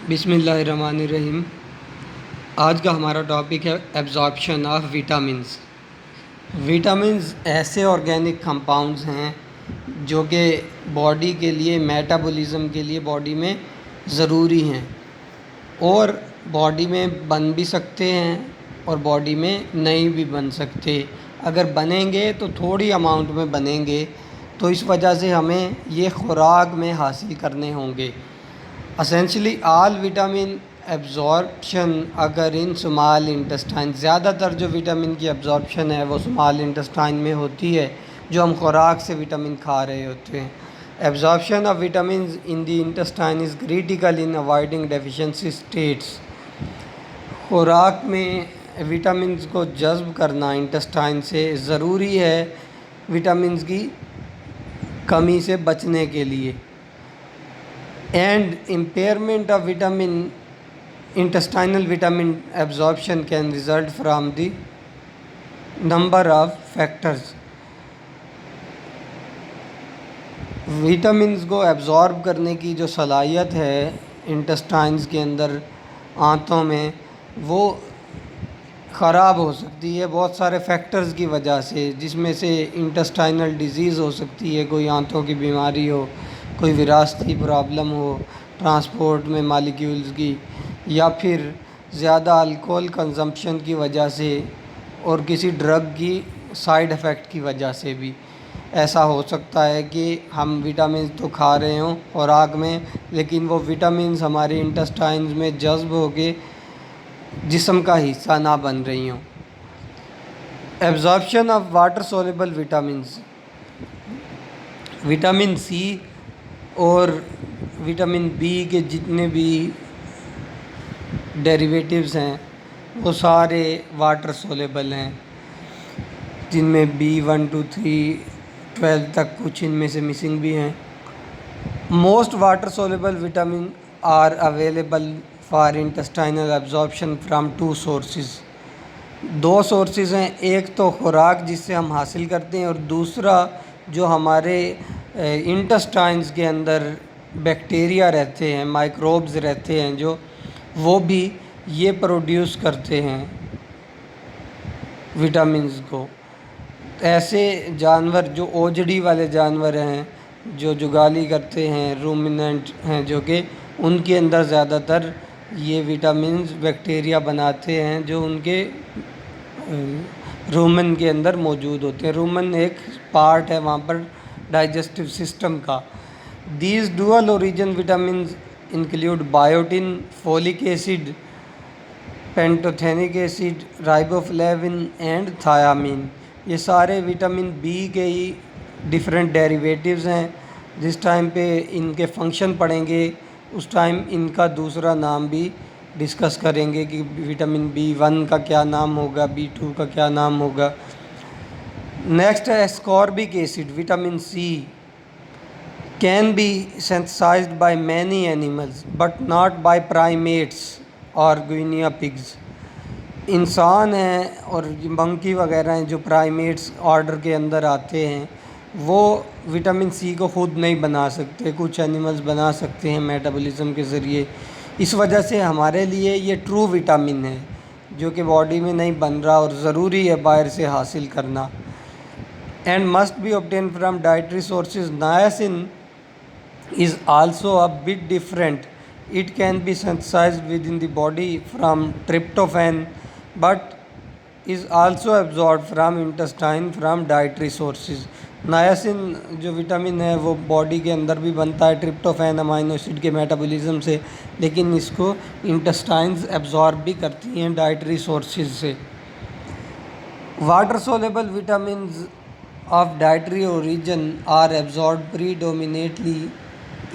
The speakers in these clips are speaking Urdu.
بسم اللہ الرحمن الرحیم۔ آج کا ہمارا ٹاپک ہے ایبزارپشن آف وٹامنز۔ وٹامنز ایسے آرگینک کمپاؤنڈز ہیں جو کہ باڈی کے لیے میٹابولزم کے لیے باڈی میں ضروری ہیں اور باڈی میں بن بھی سکتے ہیں اور باڈی میں نہیں بھی بن سکتے۔ اگر بنیں گے تو تھوڑی اماؤنٹ میں بنیں گے، تو اس وجہ سے ہمیں یہ خوراک میں حاصل کرنے ہوں گے۔ Essentially all vitamin absorption اگر ان small intestine، زیادہ تر جو وٹامن کی absorption ہے وہ small intestine میں ہوتی ہے جو ہم خوراک سے وٹامن کھا رہے ہوتے ہیں۔ Absorption of vitamins in the intestine is critical in avoiding deficiency states۔ خوراک میں وٹامنز کو جذب کرنا انٹسٹائن سے ضروری ہے وٹامنز کی کمی سے بچنے کے لیے۔ And impairment of intestinal vitamin absorption can result from the number of factors۔ Vitamins کو ایبزارب کرنے کی جو صلاحیت ہے انٹسٹائنز کے اندر، آنتوں میں، وہ خراب ہو سکتی ہے بہت سارے فیکٹرز کی وجہ سے، جس میں سے انٹسٹائنل ڈیزیز ہو سکتی ہے، کوئی آنتوں کی بیماری ہو، کوئی وراثتی پرابلم ہو ٹرانسپورٹ میں مالیکیولز کی، یا پھر زیادہ الکوہل کنزمپشن کی وجہ سے اور کسی ڈرگ کی سائیڈ ایفیکٹ کی وجہ سے بھی ایسا ہو سکتا ہے کہ ہم وٹامنز تو کھا رہے ہوں خوراک میں، لیکن وہ وٹامنز ہمارے انٹسٹائنز میں جذب ہو کے جسم کا حصہ نہ بن رہی ہوں۔ Absorption of water soluble vitamins, vitamin C اور وٹامن بی کے جتنے بھی ڈیریویٹیوز ہیں وہ سارے واٹر سولیبل ہیں، جن میں B1 2 3 12 تک کچھ ان میں سے مسنگ بھی ہیں۔ Most water soluble vitamin are available for intestinal absorption from 2 sources. 2 sources ہیں، ایک تو خوراک جس سے ہم حاصل کرتے ہیں، اور دوسرا جو ہمارے انٹسٹائنز کے اندر بیکٹیریا رہتے ہیں، مائکروبز رہتے ہیں جو، وہ بھی یہ پروڈیوس کرتے ہیں وٹامنز کو۔ ایسے جانور جو اوجڑی والے جانور ہیں، جو جگالی کرتے ہیں، رومیننٹ ہیں، جو کہ ان کے اندر زیادہ تر یہ وٹامنز بیکٹیریا بناتے ہیں جو ان کے رومن کے اندر موجود ہوتے ہیں۔ رومن ایک پارٹ ہے وہاں پر ڈائجسٹو سسٹم کا۔ These dual origin vitamins include biotin, folic acid, pantothenic acid, riboflavin and thiamine. یہ سارے وٹامن بی کے ہی ڈیفرنٹ ڈیریویٹیوز ہیں۔ جس ٹائم پہ ان کے فنکشن پڑھیں گے اس ٹائم ان کا دوسرا نام بھی ڈسکس کریں گے کہ وٹامن B1 کا کیا نام ہوگا، B2 کا کیا نام ہوگا۔ نیکسٹ ہے ascorbic acid, vitamin C can be synthesized by many animals but not by primates or guinea pigs۔ انسان ہیں اور منکی وغیرہ ہیں جو پرائمیٹس آرڈر کے اندر آتے ہیں، وہ وٹامن سی کو خود نہیں بنا سکتے، کچھ اینیملز بنا سکتے ہیں میٹابولزم کے ذریعے۔ اس وجہ سے ہمارے لیے یہ ٹرو وٹامن ہے جو کہ باڈی میں نہیں بن رہا اور ضروری ہے باہر سے حاصل کرنا۔ And must be obtained from dietary sources. Niacin is also a bit different۔ It can be synthesized within the body from tryptophan but is also absorbed from intestine from dietary sources۔ Nicene جو وٹامن ہے وہ باڈی کے اندر بھی بنتا ہے ٹرپٹوفین امائنو ایسڈ کے میٹابولزم سے، لیکن اس کو انٹسٹائنز ایبزارب بھی کرتی ہیں ڈائٹری سورسز سے۔ Water soluble vitamins of dietary origin are absorbed predominantly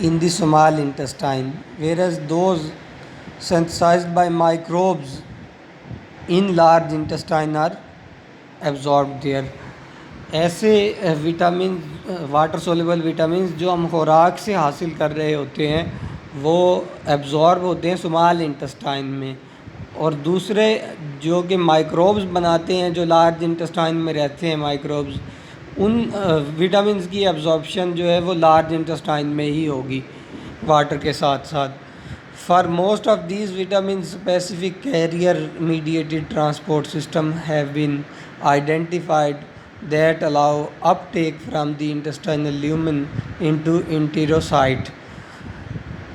in the small intestine whereas those synthesized by microbes in large intestine are absorbed there۔ ایسے وٹامن واٹر سولیبل وٹامنز جو ہم خوراک سے حاصل کر رہے ہوتے ہیں وہ ایبزارب ہوتے ہیں سمال انٹسٹائن میں، اور دوسرے جو کہ مائکروبز بناتے ہیں جو لارج انٹسٹائن میں رہتے ہیں مائکروبز، ان وٹامنز کی ایبزارپشن جو ہے وہ لارج انٹسٹائن میں ہی ہوگی واٹر کے ساتھ ساتھ۔ For most of these vitamins, specific carrier-mediated transport systems have been identified that allow uptake from the intestinal lumen into enterocyte.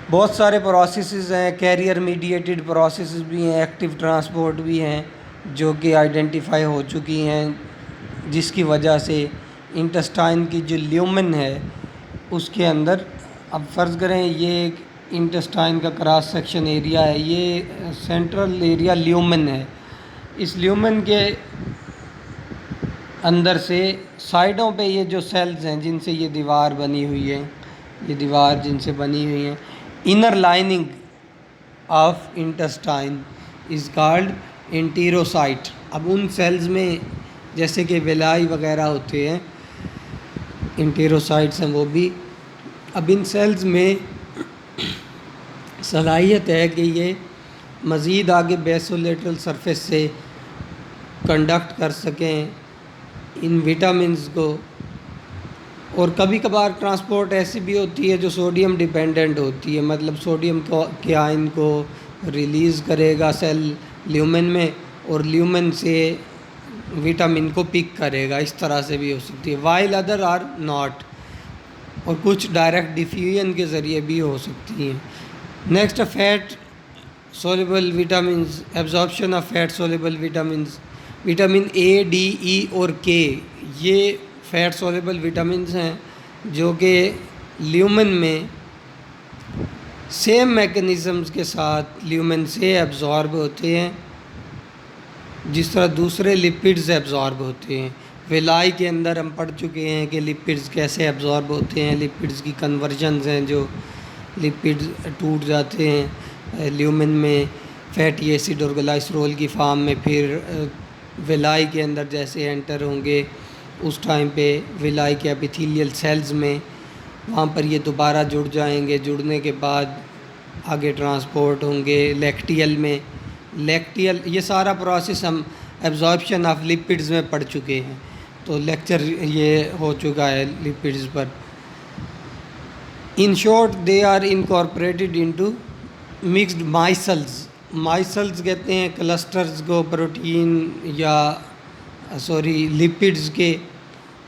بہت سارے پروسیسز ہیں، کیریئر میڈیٹڈ پروسیسز بھی ہیں، ایکٹیو ٹرانسپورٹ بھی ہیں جو کہ آئیڈینٹیفائی ہو چکی ہیں، جس کی وجہ سے انٹسٹائن کی جو لیومن ہے اس کے اندر، اب فرض کریں یہ ایک انٹسٹائن کا کراس سیکشن ایریا ہے، یہ سینٹرل ایریا لیومن ہے، اس لیومن کے اندر سے سائڈوں پہ یہ جو سیلز ہیں جن سے یہ دیوار بنی ہوئی ہے، یہ دیوار جن سے بنی ہوئی ہیں، inner lining of intestine is called enterocyte. اب ان سیلز میں جیسے کہ ویلائی وغیرہ ہوتے ہیں، انٹیروسائٹس ہیں وہ بھی، اب ان سیلز میں صلاحیت ہے کہ یہ مزید آگے بیسولیٹرل سرفیس سے کنڈکٹ کر سکیں ان وٹامنز کو، اور کبھی کبھار ٹرانسپورٹ ایسی بھی ہوتی ہے جو سوڈیم ڈیپینڈنٹ ہوتی ہے، مطلب سوڈیم کے آئن کو ریلیز کرے گا سیل لیومن میں اور لیومن سے وٹامن کو پک کرے گا، اس طرح سے بھی ہو سکتی ہے، وائل ادر آر ناٹ، اور کچھ ڈائریکٹ ڈیفیوژن کے ذریعے بھی ہو سکتی ہیں۔ Next, fat soluble vitamins, absorption of fat soluble vitamins, vitamin A, D, E اور کے، یہ فیٹ سولیبل وٹامنز ہیں جو کہ لیومن میں سیم میکنزمز کے ساتھ لیومن سے ایبزارب ہوتے ہیں جس طرح دوسرے لپڈز ایبزارب ہوتے ہیں۔ ویلائی کے اندر ہم پڑھ چکے ہیں کہ لپڈز کیسے ایبزارب ہوتے ہیں، لپڈز کی کنورژنز ہیں، جو لپڈز ٹوٹ جاتے ہیں لیومن میں فیٹی ایسڈ اور گلائسرول کی فارم میں، پھر ویلائی کے اندر جیسے انٹر ہوں گے اس ٹائم پہ ویلائی کے ایپیتھیلیل سیلز میں، وہاں پر یہ دوبارہ جڑ جائیں گے، جڑنے کے بعد آگے ٹرانسپورٹ ہوں گے لیکٹیل میں، لیکٹیل، یہ سارا پروسیس ہم ایبزارپشن آف لپڈز میں پڑھ چکے ہیں، تو لیکچر یہ ہو چکا ہے لپڈز پر۔ In short they are incorporated into mixed micelles, micelles کہتے ہیں کلسٹرز کو پروٹین یا لپڈز کے،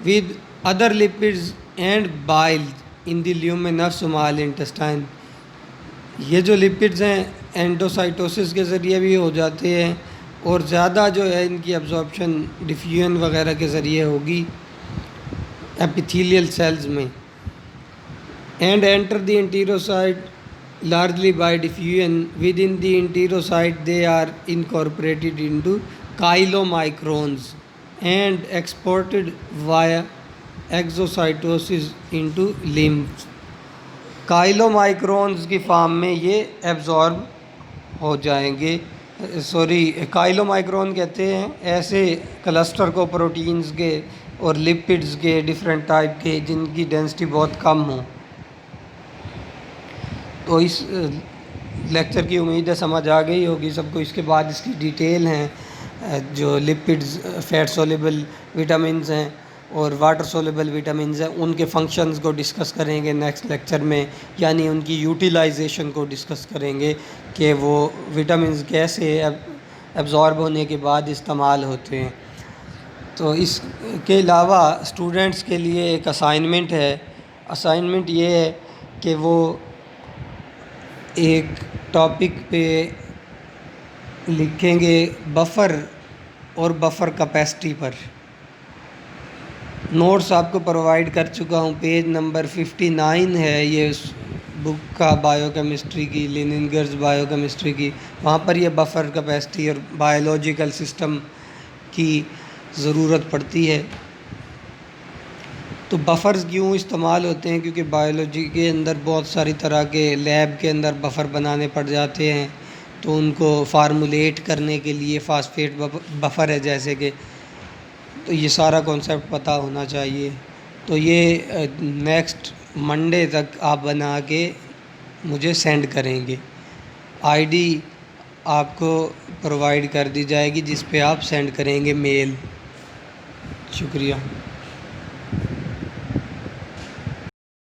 with other lipids and bile in the lumen of small intestine, یہ جو لپڈز ہیں اینڈوسائٹوسس کے ذریعے بھی ہو جاتے ہیں اور زیادہ جو ہے ان کی ایبزارپشن ڈیفیوژن وغیرہ کے ذریعے ہوگی ایپیتھیلیل سیلز میں، and enter the enterocyte largely by diffusion within the enterocyte. They are incorporated into chylomicrons and exported via exocytosis into lymph. کائلومائکرونز کی فارم میں یہ ایبزارب ہو جائیں گے، کائلومائکرون کہتے ہیں ایسے کلسٹر کو پروٹینز کے اور لپڈز کے ڈفرینٹ ٹائپ کے جن کی ڈینسٹی بہت کم ہو۔ تو اس لیکچر کی امید ہے سمجھ آ گئی ہوگی سب کو۔ اس کے بعد اس کی ڈیٹیل ہیں، جو لپڈز، فیٹ سولیبل وٹامنز ہیں اور واٹر سولیبل وٹامنز ہیں، ان کے فنکشنز کو ڈسکس کریں گے نیکسٹ لیکچر میں، یعنی ان کی یوٹیلائزیشن کو ڈسکس کریں گے کہ وہ وٹامنز کیسے ایبزارب ہونے کے بعد استعمال ہوتے ہیں۔ تو اس کے علاوہ اسٹوڈنٹس کے لیے ایک اسائنمنٹ ہے، اسائنمنٹ یہ ہے کہ وہ ایک ٹاپک پہ لکھیں گے بفر اور بفر کیپیسٹی پر۔ نوٹس آپ کو پرووائڈ کر چکا ہوں، پیج نمبر 59 ہے یہ اس بک کا، بائیو کیمسٹری کی، لیننگرز بائیو کیمسٹری کی، وہاں پر یہ بفر کیپیسٹی اور بایولوجیکل سسٹم کی ضرورت پڑتی ہے۔ تو بفرز کیوں استعمال ہوتے ہیں؟ کیونکہ بایولوجی کے اندر بہت ساری طرح کے لیب کے اندر بفر بنانے پڑ جاتے ہیں، تو ان کو فارمولیٹ کرنے کے لیے فاسفیٹ بفر ہے جیسے کہ، تو یہ سارا کانسیپٹ پتہ ہونا چاہیے۔ تو یہ نیکسٹ منڈے تک آپ بنا کے مجھے سینڈ کریں گے، آئی ڈی آپ کو پرووائڈ کر دی جائے گی جس پہ آپ سینڈ کریں گے میل۔ شکریہ۔